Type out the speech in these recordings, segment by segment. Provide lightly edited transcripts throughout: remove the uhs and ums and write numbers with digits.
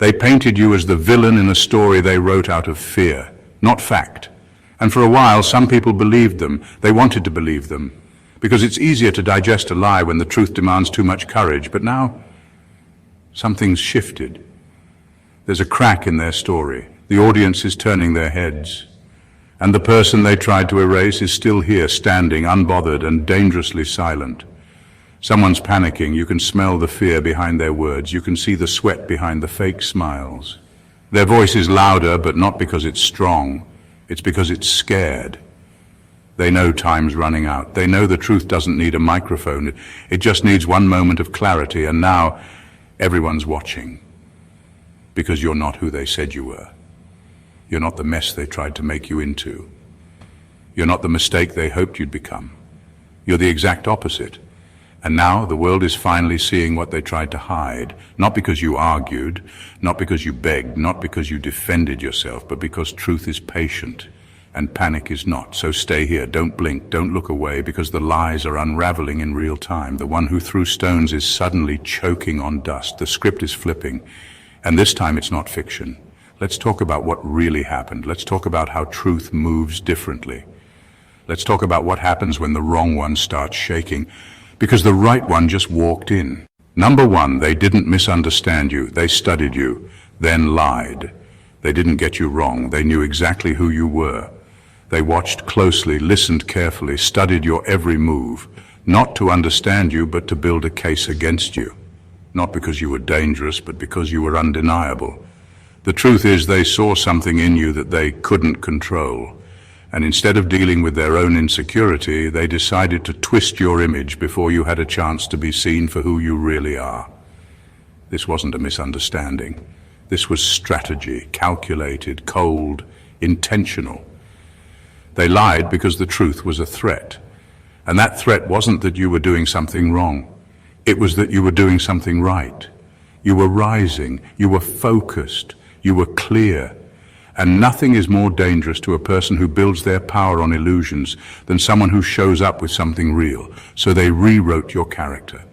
They painted you as the villain in a story they wrote out of fear, not fact. And for a while, some people believed them. They wanted to believe them, because it's easier to digest a lie when the truth demands too much courage. But now, something's shifted. There's a crack in their story. The audience is turning their heads. And the person they tried to erase is still here, standing, unbothered and dangerously silent. Someone's panicking. You can smell the fear behind their words. You can see the sweat behind the fake smiles. Their voice is louder, but not because it's strong. It's because it's scared. They know time's running out. They know the truth doesn't need a microphone. It just needs one moment of clarity, and now everyone's watching. Because you're not who they said you were. You're not the mess they tried to make you into. You're not the mistake they hoped you'd become. You're the exact opposite. And now the world is finally seeing what they tried to hide, not because you argued, not because you begged, not because you defended yourself, but because truth is patient and panic is not. So stay here, don't blink, don't look away, because the lies are unraveling in real time. The one who threw stones is suddenly choking on dust. The script is flipping, and this time it's not fiction. Let's talk about what really happened. Let's talk about how truth moves differently. Let's talk about what happens when the wrong one starts shaking, because the right one just walked in. Number one, they didn't misunderstand you. They studied you, then lied. They didn't get you wrong. They knew exactly who you were. They watched closely, listened carefully, studied your every move, not to understand you, but to build a case against you. Not because you were dangerous, but because you were undeniable. The truth is, they saw something in you that they couldn't control. And instead of dealing with their own insecurity, they decided to twist your image before you had a chance to be seen for who you really are. This wasn't a misunderstanding. This was strategy, calculated, cold, intentional. They lied because the truth was a threat. And that threat wasn't that you were doing something wrong. It was that you were doing something right. You were rising, you were focused, you were clear. And nothing is more dangerous to a person who builds their power on illusions than someone who shows up with something real. So they rewrote your character,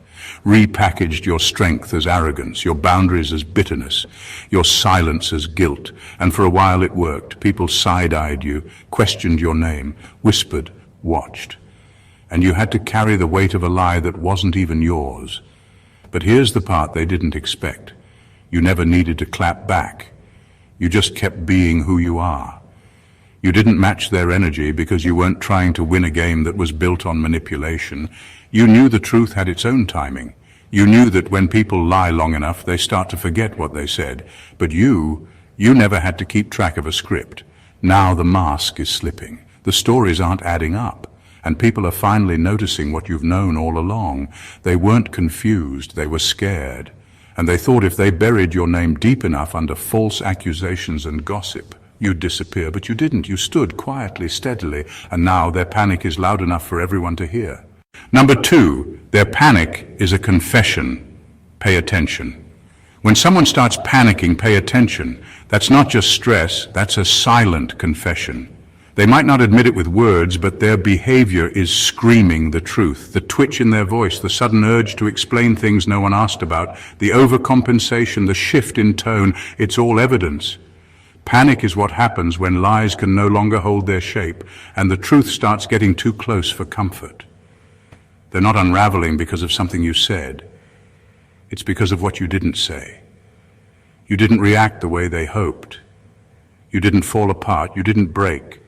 repackaged your strength as arrogance, your boundaries as bitterness, your silence as guilt. And for a while it worked. People side-eyed you, questioned your name, whispered, watched. And you had to carry the weight of a lie that wasn't even yours. But here's the part they didn't expect. You never needed to clap back. You just kept being who you are. You didn't match their energy because you weren't trying to win a game that was built on manipulation. You knew the truth had its own timing. You knew that when people lie long enough, they start to forget what they said. But you never had to keep track of a script. Now the mask is slipping. The stories aren't adding up. And people are finally noticing what you've known all along. They weren't confused, they were scared. And they thought if they buried your name deep enough under false accusations and gossip, you'd disappear. But you didn't. You stood quietly, steadily, and now their panic is loud enough for everyone to hear. Number two, their panic is a confession. Pay attention. When someone starts panicking, pay attention. That's not just stress, that's a silent confession. They might not admit it with words, but their behavior is screaming the truth. The twitch in their voice, the sudden urge to explain things no one asked about, the overcompensation, the shift in tone, it's all evidence. Panic is what happens when lies can no longer hold their shape, and the truth starts getting too close for comfort. They're not unraveling because of something you said. It's because of what you didn't say. You didn't react the way they hoped. You didn't fall apart. You didn't break.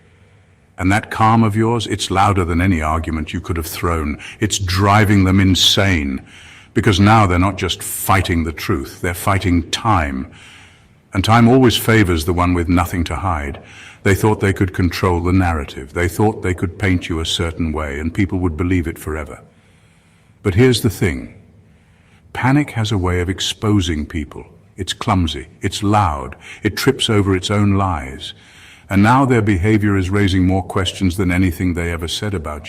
And that calm of yours, it's louder than any argument you could have thrown. It's driving them insane, because now they're not just fighting the truth, they're fighting time. And time always favors the one with nothing to hide. They thought they could control the narrative. They thought they could paint you a certain way, and people would believe it forever. But here's the thing. Panic has a way of exposing people. It's clumsy, it's loud, it trips over its own lies. And now their behavior is raising more questions than anything they ever said about you.